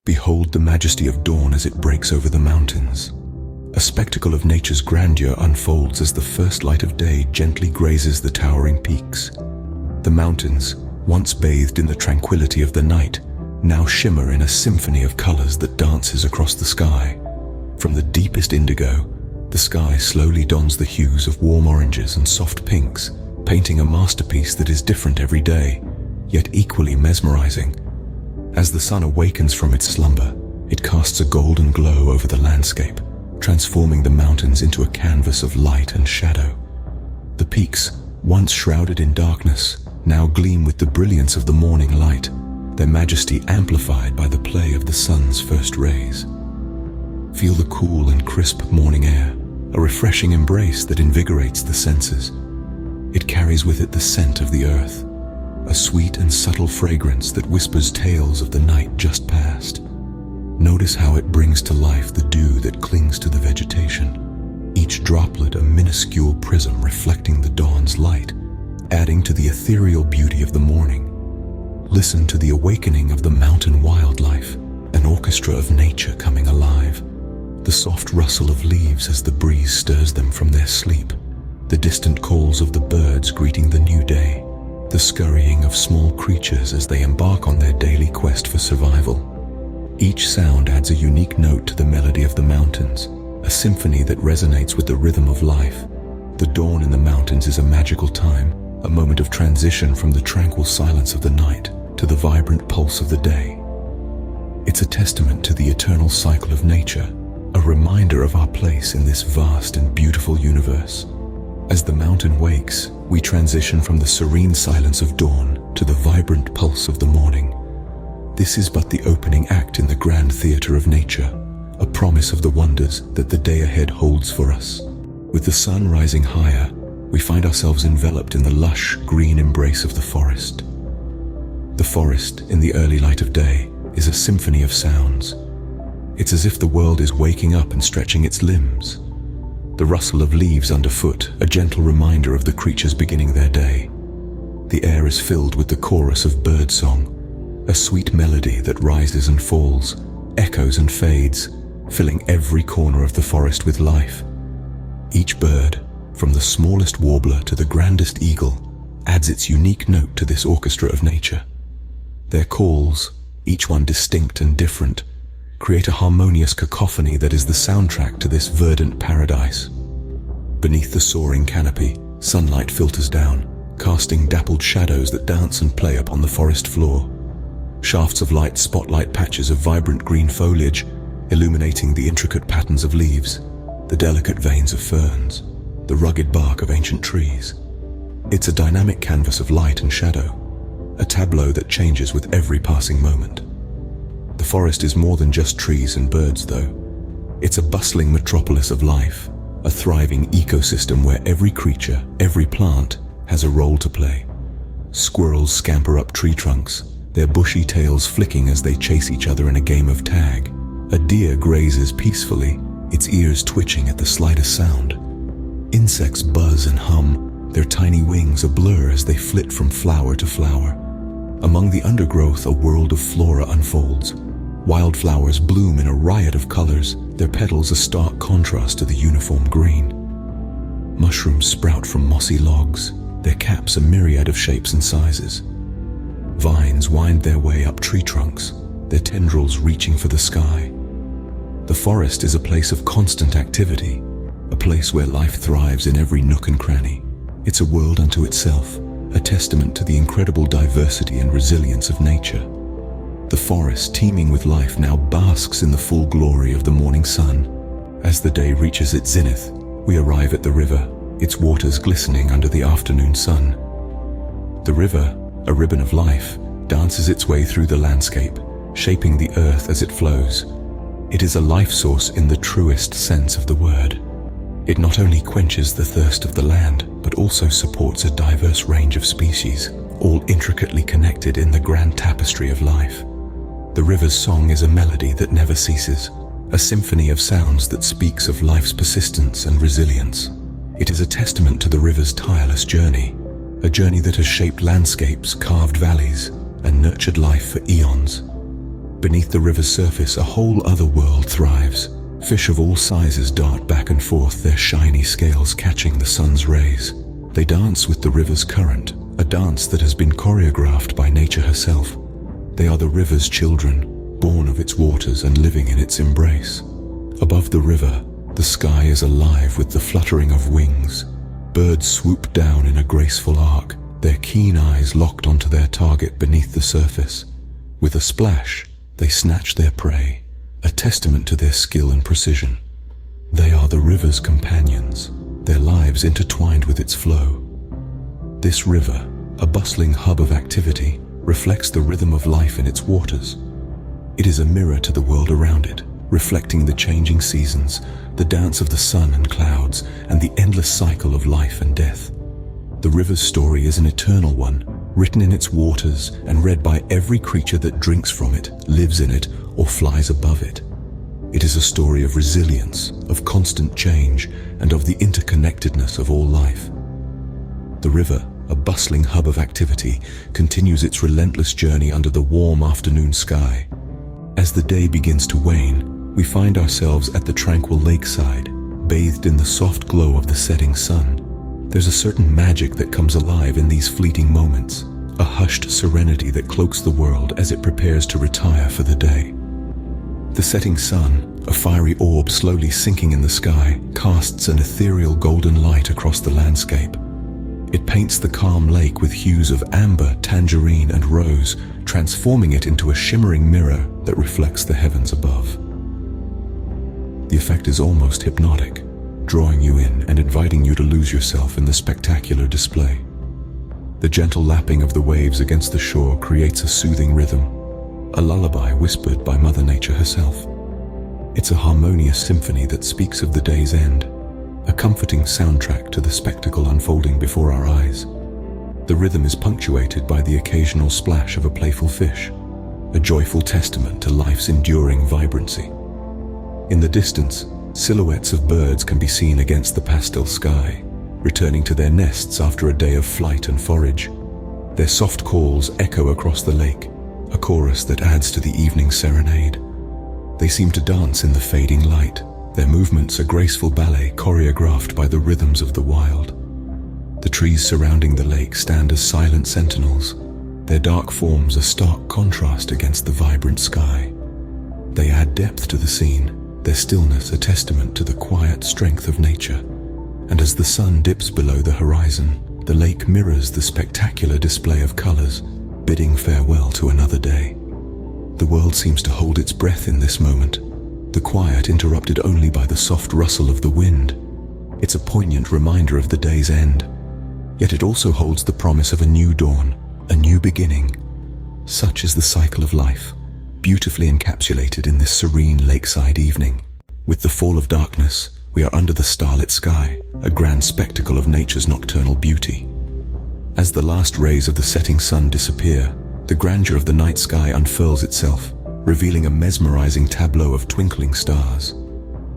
Behold the majesty of dawn as it breaks over the mountains. A spectacle of nature's grandeur unfolds as the first light of day gently grazes the towering peaks. The mountains, once bathed in the tranquility of the night, now shimmer in a symphony of colors that dances across the sky. From the deepest indigo, the sky slowly dons the hues of warm oranges and soft pinks, painting a masterpiece that is different every day, yet equally mesmerizing. As the sun awakens from its slumber, it casts a golden glow over the landscape, transforming the mountains into a canvas of light and shadow. The peaks, once shrouded in darkness, now gleam with the brilliance of the morning light, their majesty amplified by the play of the sun's first rays. Feel the cool and crisp morning air, a refreshing embrace that invigorates the senses. It carries with it the scent of the earth, a sweet and subtle fragrance that whispers tales of the night just past. Notice how it brings to life the dew that clings to the vegetation, each droplet a minuscule prism reflecting the dawn's light, adding to the ethereal beauty of the morning. Listen to the awakening of the mountain wildlife, an orchestra of nature coming alive. The soft rustle of leaves as the breeze stirs them from their sleep, the distant calls of the birds greeting the new day, the scurrying of small creatures as they embark on their daily quest for survival. Each sound adds a unique note to the melody of the mountains, a symphony that resonates with the rhythm of life. The dawn in the mountains is a magical time, a moment of transition from the tranquil silence of the night to the vibrant pulse of the day. It's a testament to the eternal cycle of nature, a reminder of our place in this vast and beautiful universe. As the mountain wakes, we transition from the serene silence of dawn to the vibrant pulse of the morning. This is but the opening act in the grand theater of nature, a promise of the wonders that the day ahead holds for us. With the sun rising higher, we find ourselves enveloped in the lush, green embrace of the forest. The forest, in the early light of day, is a symphony of sounds. It's as if the world is waking up and stretching its limbs. The rustle of leaves underfoot, a gentle reminder of the creatures beginning their day. The air is filled with the chorus of birdsong, a sweet melody that rises and falls, echoes and fades, filling every corner of the forest with life. Each bird, from the smallest warbler to the grandest eagle, adds its unique note to this orchestra of nature. Their calls, each one distinct and different, create a harmonious cacophony that is the soundtrack to this verdant paradise. Beneath the soaring canopy, sunlight filters down, casting dappled shadows that dance and play upon the forest floor. Shafts of light spotlight patches of vibrant green foliage, illuminating the intricate patterns of leaves, the delicate veins of ferns, the rugged bark of ancient trees. It's a dynamic canvas of light and shadow, a tableau that changes with every passing moment. The forest is more than just trees and birds, though. It's a bustling metropolis of life, a thriving ecosystem where every creature, every plant, has a role to play. Squirrels scamper up tree trunks, their bushy tails flicking as they chase each other in a game of tag. A deer grazes peacefully, its ears twitching at the slightest sound. Insects buzz and hum, their tiny wings a blur as they flit from flower to flower. Among the undergrowth, a world of flora unfolds. Wildflowers bloom in a riot of colors, their petals a stark contrast to the uniform green. Mushrooms sprout from mossy logs, their caps a myriad of shapes and sizes. Vines wind their way up tree trunks, their tendrils reaching for the sky. The forest is a place of constant activity, a place where life thrives in every nook and cranny. It's a world unto itself, a testament to the incredible diversity and resilience of nature. The forest, teeming with life, now basks in the full glory of the morning sun. As the day reaches its zenith, we arrive at the river, its waters glistening under the afternoon sun. The river, a ribbon of life, dances its way through the landscape, shaping the earth as it flows. It is a life source in the truest sense of the word. It not only quenches the thirst of the land, but also supports a diverse range of species, all intricately connected in the grand tapestry of life. The river's song is a melody that never ceases, a symphony of sounds that speaks of life's persistence and resilience. It is a testament to the river's tireless journey, a journey that has shaped landscapes, carved valleys, and nurtured life for eons. Beneath the river's surface, a whole other world thrives. Fish of all sizes dart back and forth, their shiny scales catching the sun's rays. They dance with the river's current, a dance that has been choreographed by nature herself. They are the river's children, born of its waters and living in its embrace. Above the river, the sky is alive with the fluttering of wings. Birds swoop down in a graceful arc, their keen eyes locked onto their target beneath the surface. With a splash, they snatch their prey, a testament to their skill and precision. They are the river's companions, their lives intertwined with its flow. This river, a bustling hub of activity, reflects the rhythm of life in its waters. It is a mirror to the world around it, reflecting the changing seasons, the dance of the sun and clouds, and the endless cycle of life and death. The river's story is an eternal one, written in its waters and read by every creature that drinks from it, lives in it, or flies above it. It is a story of resilience, of constant change, and of the interconnectedness of all life. The river, a bustling hub of activity, continues its relentless journey under the warm afternoon sky. As the day begins to wane, we find ourselves at the tranquil lakeside, bathed in the soft glow of the setting sun. There's a certain magic that comes alive in these fleeting moments, a hushed serenity that cloaks the world as it prepares to retire for the day. The setting sun, a fiery orb slowly sinking in the sky, casts an ethereal golden light across the landscape. It paints the calm lake with hues of amber, tangerine, and rose, transforming it into a shimmering mirror that reflects the heavens above. The effect is almost hypnotic, drawing you in and inviting you to lose yourself in the spectacular display. The gentle lapping of the waves against the shore creates a soothing rhythm, a lullaby whispered by Mother Nature herself. It's a harmonious symphony that speaks of the day's end, a comforting soundtrack to the spectacle unfolding before our eyes. The rhythm is punctuated by the occasional splash of a playful fish, a joyful testament to life's enduring vibrancy. In the distance, silhouettes of birds can be seen against the pastel sky, returning to their nests after a day of flight and forage. Their soft calls echo across the lake, a chorus that adds to the evening serenade. They seem to dance in the fading light, their movements a graceful ballet choreographed by the rhythms of the wild. The trees surrounding the lake stand as silent sentinels, their dark forms a stark contrast against the vibrant sky. They add depth to the scene, their stillness a testament to the quiet strength of nature. And as the sun dips below the horizon, the lake mirrors the spectacular display of colors, bidding farewell to another day. The world seems to hold its breath in this moment, the quiet interrupted only by the soft rustle of the wind. It's a poignant reminder of the day's end, yet it also holds the promise of a new dawn, a new beginning. Such is the cycle of life, beautifully encapsulated in this serene lakeside evening. With the fall of darkness, we are under the starlit sky, a grand spectacle of nature's nocturnal beauty. As the last rays of the setting sun disappear, the grandeur of the night sky unfurls itself, revealing a mesmerizing tableau of twinkling stars.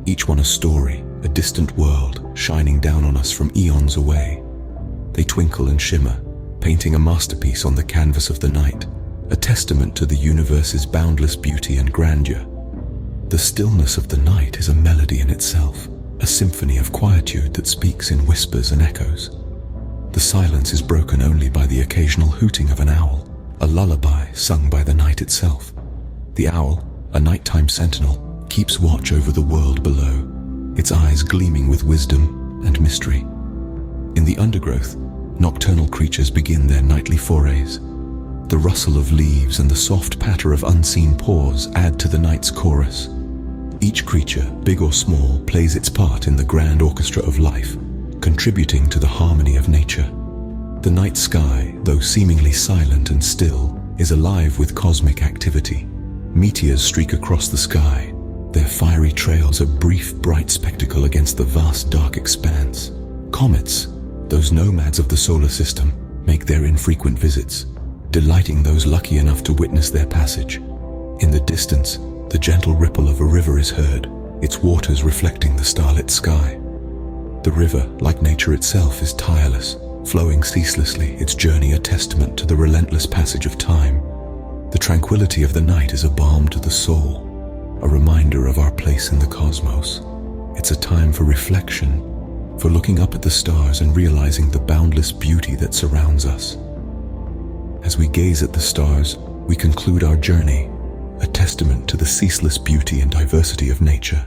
Each one a story, a distant world, shining down on us from eons away. They twinkle and shimmer, painting a masterpiece on the canvas of the night, a testament to the universe's boundless beauty and grandeur. The stillness of the night is a melody in itself, a symphony of quietude that speaks in whispers and echoes. The silence is broken only by the occasional hooting of an owl, a lullaby sung by the night itself. The owl, a nighttime sentinel, keeps watch over the world below, its eyes gleaming with wisdom and mystery. In the undergrowth, nocturnal creatures begin their nightly forays. The rustle of leaves and the soft patter of unseen paws add to the night's chorus. Each creature, big or small, plays its part in the grand orchestra of life, contributing to the harmony of nature. The night sky, though seemingly silent and still, is alive with cosmic activity. Meteors streak across the sky, their fiery trails a brief, bright spectacle against the vast dark expanse. Comets, those nomads of the solar system, make their infrequent visits, delighting those lucky enough to witness their passage. In the distance, the gentle ripple of a river is heard, its waters reflecting the starlit sky. The river, like nature itself, is tireless, flowing ceaselessly, its journey a testament to the relentless passage of time. The tranquility of the night is a balm to the soul, a reminder of our place in the cosmos. It's a time for reflection, for looking up at the stars and realizing the boundless beauty that surrounds us. As we gaze at the stars, we conclude our journey, a testament to the ceaseless beauty and diversity of nature.